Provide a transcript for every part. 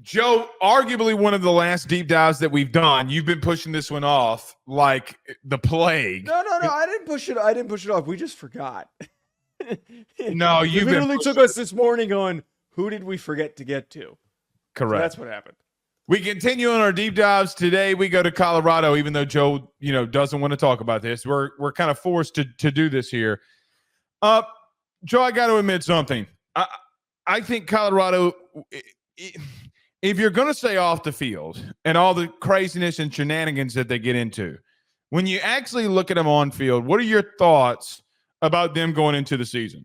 Joe, arguably one of the last deep dives that we've done. You've been pushing this one off like the plague. No. I didn't push it off. We just forgot. No, you literally took us this morning on who did we forget to get to. Correct. So that's what happened. We continue on our deep dives. Today we go to Colorado, even though Joe, doesn't want to talk about this. We're kind of forced to do this here. Joe, I got to admit something. I think Colorado, if you're going to stay off the field and all the craziness and shenanigans that they get into, when you actually look at them on field, what are your thoughts about them going into the season?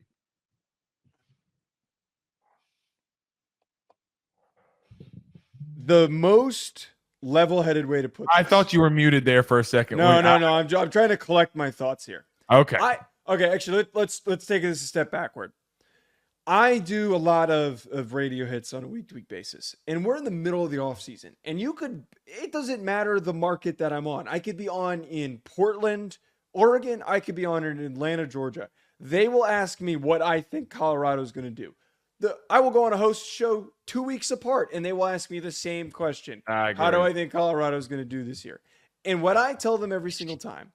The most level-headed way to put this. I thought you were muted there for a second. No. I'm trying to collect my thoughts here. Okay. Actually, let's take this a step backward. I do a lot of radio hits on a week-to-week basis, and we're in the middle of the offseason. And it doesn't matter the market that I'm on. I could be on in Portland, Oregon. I could be on in Atlanta, Georgia. They will ask me what I think Colorado is going to do. I will go on a host show 2 weeks apart, and they will ask me the same question. How do I think Colorado is going to do this year? And what I tell them every single time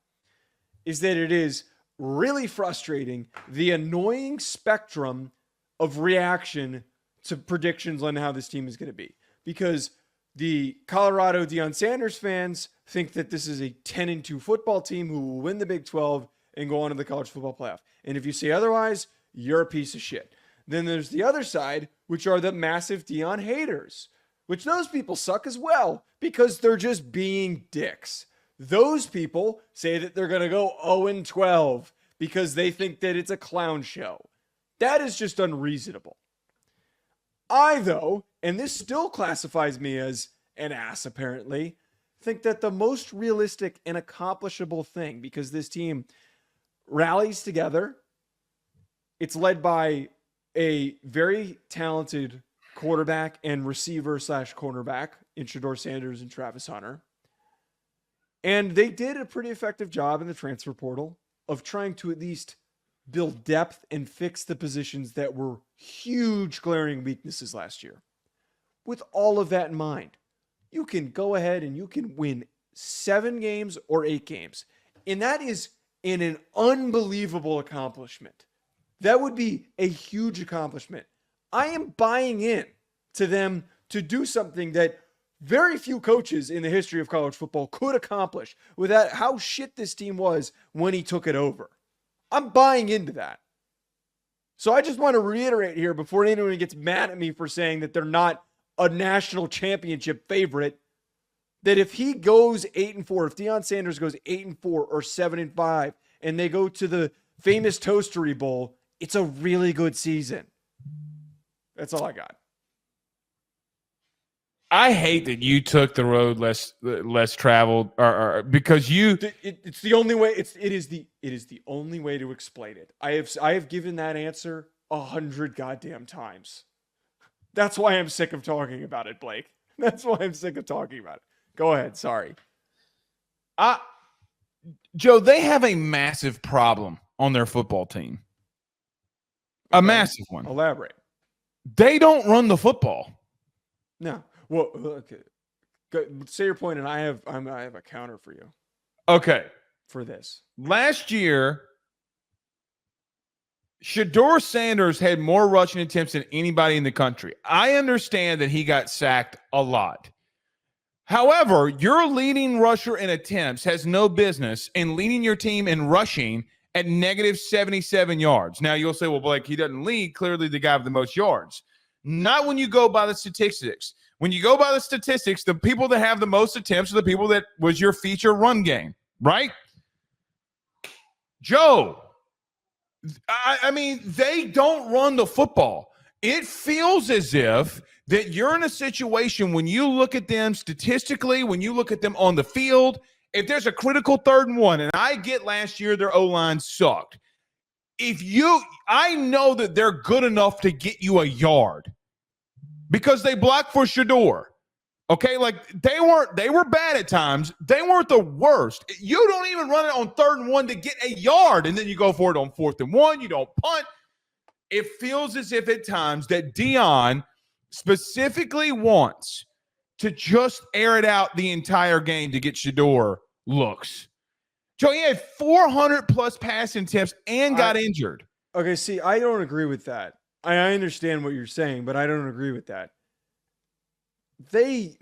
is that it is really frustrating, the annoying spectrum of reaction to predictions on how this team is going to be. Because the Colorado Deion Sanders fans think that this is a 10-2 football team who will win the Big 12 and go on to the college football playoff. And if you say otherwise, you're a piece of shit. Then there's the other side, which are the massive Deion haters, which those people suck as well because they're just being dicks. Those people say that they're going to go 0-12 because they think that it's a clown show. That is just unreasonable. I, though, and this still classifies me as an ass apparently, think that the most realistic and accomplishable thing, because this team rallies together, it's led by a very talented quarterback and receiver / cornerback in Deion Sanders and Travis Hunter. And they did a pretty effective job in the transfer portal of trying to at least build depth and fix the positions that were huge glaring weaknesses last year. With all of that in mind, you can go ahead and you can win 7 games or 8 games. And that is an unbelievable accomplishment. That would be a huge accomplishment. I am buying in to them to do something that very few coaches in the history of college football could accomplish without how shit this team was when he took it over. I'm buying into that. So I just want to reiterate here before anyone gets mad at me for saying that they're not a national championship favorite, that if he goes 8-4, if Deion Sanders goes 8-4 or 7-5, and they go to the famous Toastery Bowl, it's a really good season. That's all I got. I hate that you took the road less traveled, or because you. It's the only way. It is the only way to explain it. I have given that answer 100 goddamn times. That's why I'm sick of talking about it, Blake. That's why I'm sick of talking about it. Go ahead. Sorry. Joe, they have a massive problem on their football team. A massive one. Elaborate. They don't run the football. No. Well, okay. Say your point, and I have a counter for you. Okay. For this. Last year, Deion Sanders had more rushing attempts than anybody in the country. I understand that he got sacked a lot. However, your leading rusher in attempts has no business in leading your team in rushing at negative 77 yards. Now, you'll say, well, Blake, he doesn't lead. Clearly, the guy with the most yards. Not when you go by the statistics. When you go by the statistics, the people that have the most attempts are the people that was your feature run game, right? Joe, I mean, they don't run the football. It feels as if that you're in a situation when you look at them statistically, when you look at them on the field, if there's a critical 3rd and 1, and I get last year their O-line sucked. I know that they're good enough to get you a yard because they blocked for Shedeur. Okay, like they were bad at times. They weren't the worst. You don't even run it on 3rd and 1 to get a yard, and then you go for it on 4th and 1. You don't punt. It feels as if at times that Deion specifically wants to just air it out the entire game to get Shador looks. Joe, he had 400 plus passing attempts and got injured. Okay, see, I don't agree with that. I understand what you're saying, but I don't agree with that. They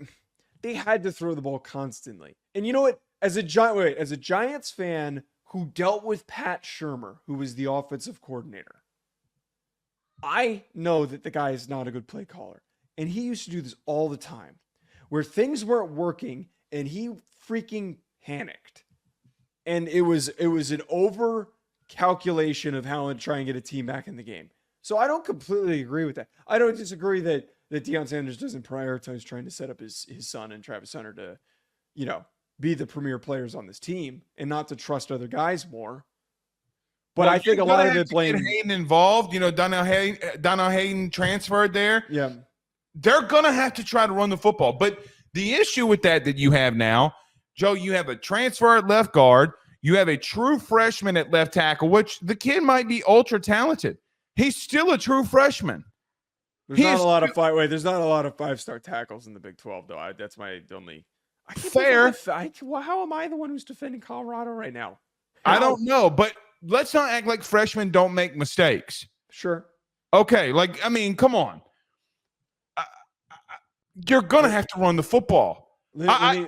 had to throw the ball constantly. And you know what? As a Giants fan who dealt with Pat Shurmur, who was the offensive coordinator, I know that the guy is not a good play caller. And he used to do this all the time, where things weren't working and he freaking panicked. And it was an over calculation of how to try and get a team back in the game. So I don't completely agree with that. I don't disagree that Deion Sanders doesn't prioritize trying to set up his son and Travis Hunter to, be the premier players on this team and not to trust other guys more. But I think a lot of it blame Hayden involved. Donnell Hayden transferred there. Yeah. They're going to have to try to run the football. But the issue with that you have now, Joe, you have a transfer at left guard. You have a true freshman at left tackle, which the kid might be ultra talented. He's still a true freshman. There's not a lot of 5-star tackles in the Big 12, though. That's my only. Fair. How am I the one who's defending Colorado right now? I don't know, but let's not act like freshmen don't make mistakes. Sure. Okay, come on. You're gonna have to run the football. Let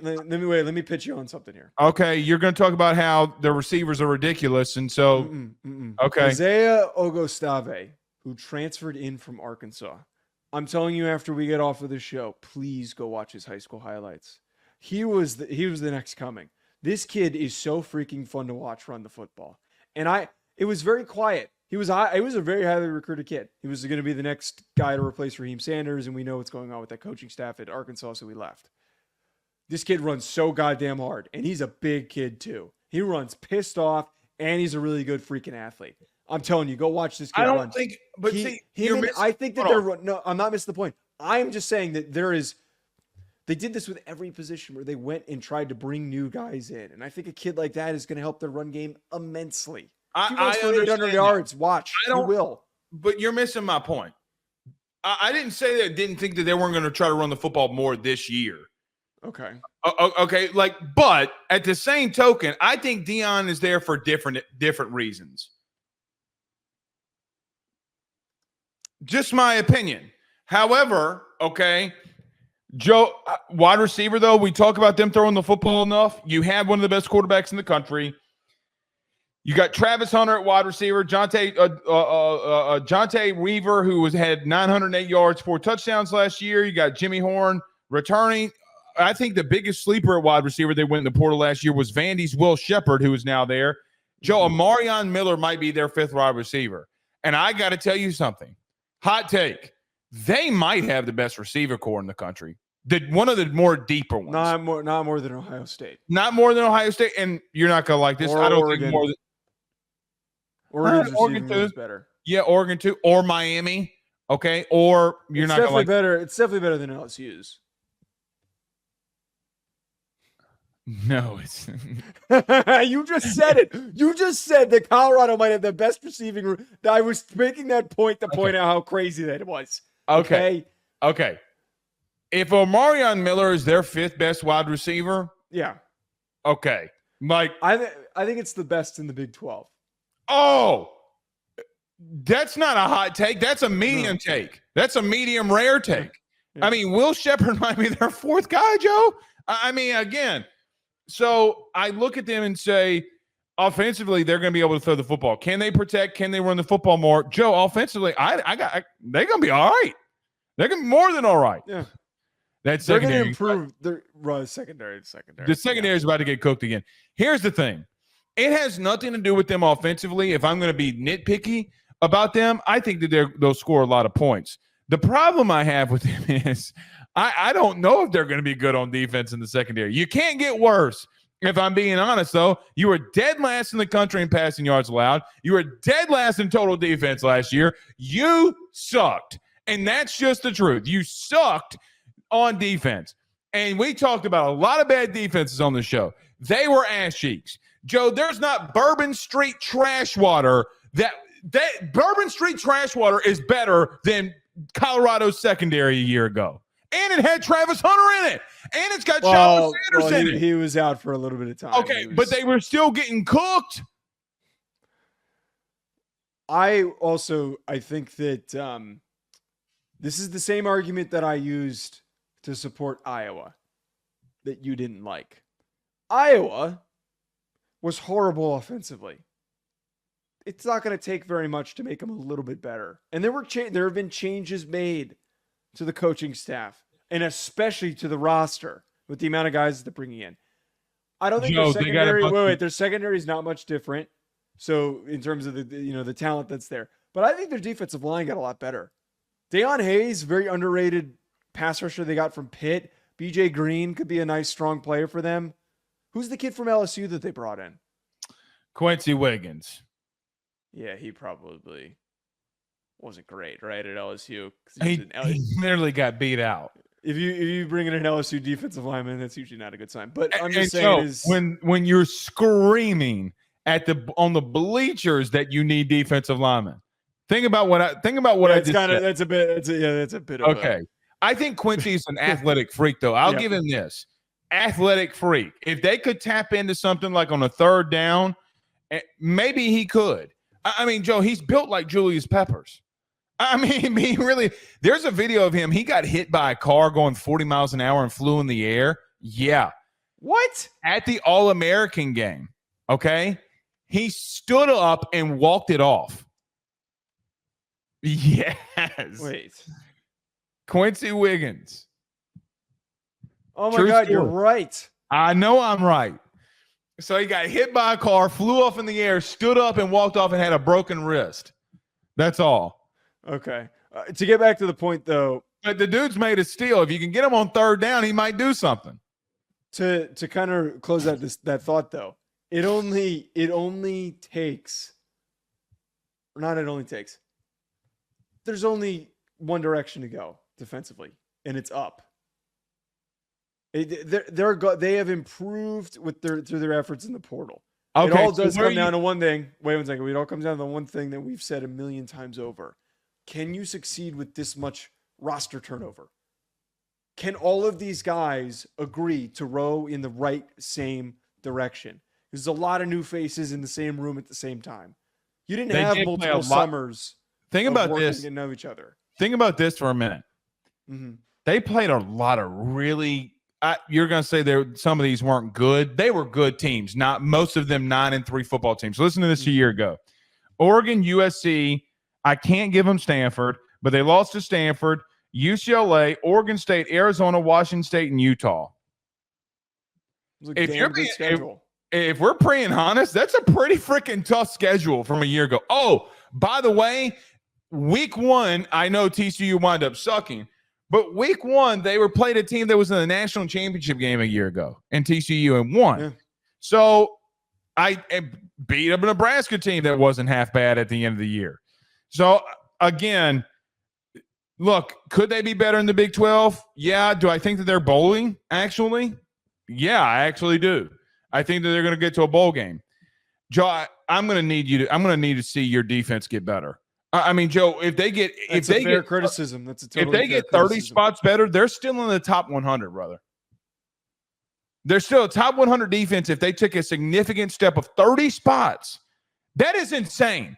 me pitch you on something here. Okay, you're going to talk about how the receivers are ridiculous, and so okay. Isaiah Ogostave, who transferred in from Arkansas. I'm telling you, after we get off of the show, please go watch his high school highlights. He was the next coming. This kid is so freaking fun to watch run the football, and it was very quiet. He was a very highly recruited kid. He was going to be the next guy to replace Raheem Sanders, and we know what's going on with that coaching staff at Arkansas, so he left. This kid runs so goddamn hard, and he's a big kid too. He runs pissed off, and he's a really good freaking athlete. I'm telling you, go watch this kid run. I don't think, but I think that they're no. I'm not missing the point. I'm just saying that they did this with every position where they went and tried to bring new guys in, and I think a kid like that is going to help their run game immensely. If he runs for 800 yards, watch. He will. But you're missing my point. I didn't say that I didn't think that they weren't going to try to run the football more this year. Okay. Okay. But at the same token, I think Deion is there for different reasons. Just my opinion. However, okay, Joe, wide receiver though, we talk about them throwing the football enough. You have one of the best quarterbacks in the country. You got Travis Hunter at wide receiver, Jonte Weaver, who had 908 yards, 4 touchdowns last year. You got Jimmy Horn returning. I think the biggest sleeper at wide receiver they went in the portal last year was Vandy's Will Shepherd, who is now there. Joe, Amarion Miller might be their 5th wide receiver. And I got to tell you something. Hot take. They might have the best receiver core in the country. One of the more deeper ones. Not more than Ohio State. Not more than Ohio State. And you're not going to like this. Or I don't Oregon. think more than Oregon too is better. Yeah, Oregon too. Or Miami. Okay. Or you're not going to like better. It's definitely better than LSU's. No, it's you just said it. You just said that Colorado might have the best receiving room. I was making that point to point out how crazy that was. Okay. If Amarion Miller is their 5th best wide receiver, yeah. Okay. I think it's the best in the Big 12. Oh, that's not a hot take. That's a medium take. That's a medium rare take. Yeah. I mean, Will Shepherd might be their 4th guy, Joe. I mean, again. So I look at them and say, offensively, they're going to be able to throw the football. Can they protect? Can they run the football more? Joe, offensively, they're going to be all right. They're going to be more than all right. Yeah. That's they're going to improve their secondary. The secondary is about to get cooked again. Here's the thing. It has nothing to do with them offensively. If I'm going to be nitpicky about them, I think that they'll score a lot of points. The problem I have with them is I don't know if they're going to be good on defense in the secondary. You can't get worse. If I'm being honest, though, you were dead last in the country in passing yards allowed. You were dead last in total defense last year. You sucked. And that's just the truth. You sucked on defense. And we talked about a lot of bad defenses on the show. They were ass cheeks. Joe, there's not Bourbon Street trash water that Bourbon Street trash water is better than Colorado's secondary a year ago. And it had Travis Hunter in it. And it's got Deion Sanders in it. He was out for a little bit of time. Okay, but they were still getting cooked. I think that this is the same argument that I used to support Iowa that you didn't like. Iowa was horrible offensively. It's not going to take very much to make them a little bit better. And there have been changes made to the coaching staff and especially to the roster with the amount of guys that they're bringing in. I don't think their secondary is not much different. So in terms of the talent that's there, but I think their defensive line got a lot better. Deion Hayes, very underrated pass rusher they got from Pitt. BJ Green could be a nice, strong player for them. Who's the kid from LSU that they brought in? Quincy Wiggins. Yeah, he probably wasn't great, right, at LSU. He nearly got beat out. If you bring in an LSU defensive lineman, that's usually not a good sign. But I'm just saying, when you're screaming on the bleachers that you need defensive linemen, think about what I just said. That's a bit of okay. I think Quincy's an athletic freak, though. I'll give him this. Athletic freak. If they could tap into something like on a third down, maybe he could. I mean, Joe, he's built like Julius Peppers. I mean, he really – there's a video of him. He got hit by a car going 40 miles an hour and flew in the air. Yeah. What? At the All-American game, okay? He stood up and walked it off. Yes. Wait. Quincy Wiggins. Oh, my God, you're right. I know I'm right. So he got hit by a car, flew off in the air, stood up and walked off and had a broken wrist. That's all. Okay. To get back to the point, though. But the dude's made a steal. If you can get him on third down, he might do something. To kind of close out that thought, though, it only takes. There's only one direction to go defensively, and it's up. They have improved through their efforts in the portal. Okay, it all does come down to one thing. Wait 1 second. It all comes down to the one thing that we've said a million times over. Can you succeed with this much roster turnover? Can all of these guys agree to row in the same direction? There's a lot of new faces in the same room at the same time. You didn't have multiple summers. Think about this. To know each other. Think about this for a minute. Mm-hmm. They played a lot of really. You're going to say some of these weren't good. They were good teams. Not most of them 9-3 football teams. Listen to this a year ago. Oregon, USC. I can't give them Stanford, but they lost to Stanford, UCLA, Oregon State, Arizona, Washington State, and Utah. If we're being honest, that's a pretty freaking tough schedule from a year ago. Oh, by the way, week 1, I know TCU wound up sucking, but week 1, they played a team that was in the national championship game a year ago, and TCU and won. Yeah. So I beat up a Nebraska team that wasn't half bad at the end of the year. So, again, look, could they be better in the Big 12? Yeah. Do I think that they're bowling, actually? Yeah, I actually do. I think that they're going to get to a bowl game. Joe, I'm going to need to see your defense get better. I mean, Joe, if they get – That's a fair criticism. That's a totally If they get 30 spots better, they're still in the top 100, brother. They're still a top 100 defense if they took a significant step of 30 spots. That is insane.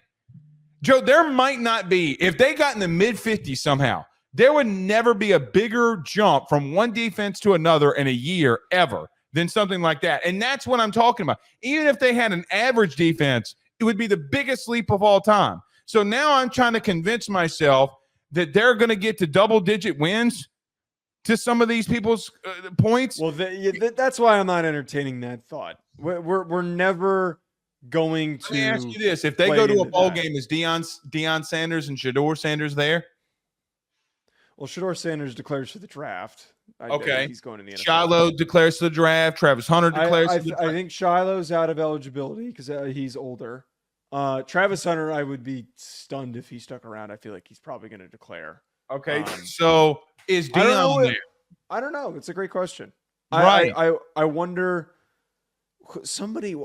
Joe, there might not be, if they got in the mid-50s somehow, there would never be a bigger jump from one defense to another in a year ever than something like that. And that's what I'm talking about. Even if they had an average defense, it would be the biggest leap of all time. So now I'm trying to convince myself that they're going to get to double-digit wins to some of these people's points. Well, that's why I'm not entertaining that thought. We're never going to. Let me ask you this: if they go to a bowl game, is Deion Sanders and Shedeur Sanders there? Well, Shedeur Sanders declares for the draft. Okay, he's going to the NFL. Shiloh declares for the draft. Travis Hunter declares. I think Shiloh's out of eligibility because he's older. Travis Hunter, I would be stunned if he stuck around. I feel like he's probably going to declare. Okay, so is Deion there? I don't know. It's a great question. Right. I wonder. Somebody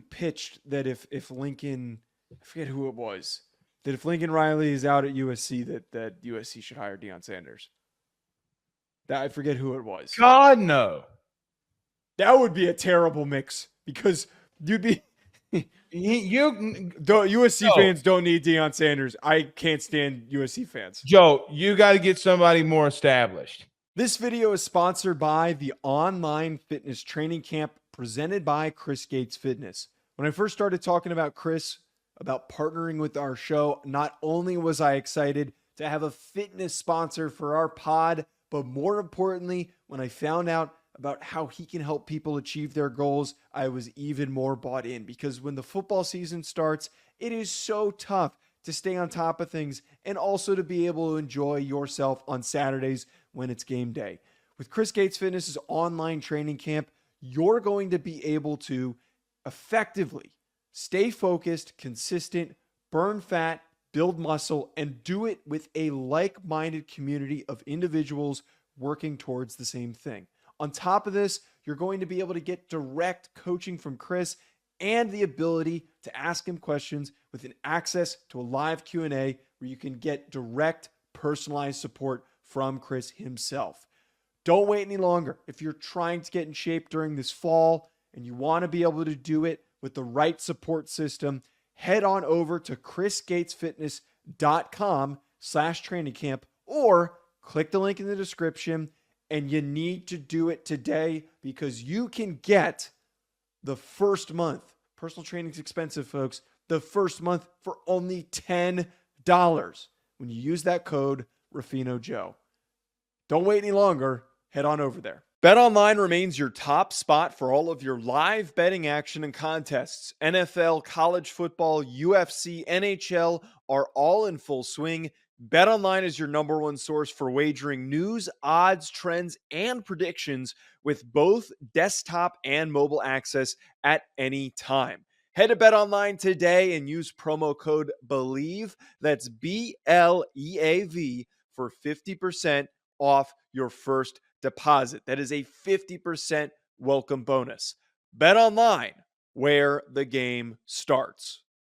pitched that if Lincoln, I forget who it was, that if Lincoln Riley is out at USC, that USC should hire Deion Sanders. That I forget who it was. God, no. That would be a terrible mix because you'd be USC fans don't need Deion Sanders. I can't stand USC fans. Joe, you got to get somebody more established. This video is sponsored by the online fitness training camp presented by Chris Gates Fitness. When I first started talking about Chris, about partnering with our show, not only was I excited to have a fitness sponsor for our pod, but more importantly, when I found out about how he can help people achieve their goals, I was even more bought in, because when the football season starts, it is so tough to stay on top of things and also to be able to enjoy yourself on Saturdays when it's game day. With Chris Gates Fitness's online training camp, you're going to be able to effectively stay focused, consistent, burn fat, build muscle, and do it with a like-minded community of individuals working towards the same thing. On top of this, you're going to be able to get direct coaching from Chris and the ability to ask him questions with an access to a live Q&A where you can get direct personalized support from Chris himself. Don't wait any longer. If you're trying to get in shape during this fall and you want to be able to do it with the right support system, head on over to chrisgatesfitness.com/training camp or click the link in the description. And you need to do it today because you can get the first month. Personal training is expensive, folks. The first month for only $10 when you use that code RuffinoJoe. Don't wait any longer. Head on over there. BetOnline remains your top spot for all of your live betting action and contests. NFL, college football, UFC, NHL are all in full swing. BetOnline is your number one source for wagering news, odds, trends, and predictions with both desktop and mobile access at any time. Head to BetOnline today and use promo code BELIEVE, that's BLEAV, for 50% off your first deposit. That is a 50% welcome bonus. BetOnline, where the game starts.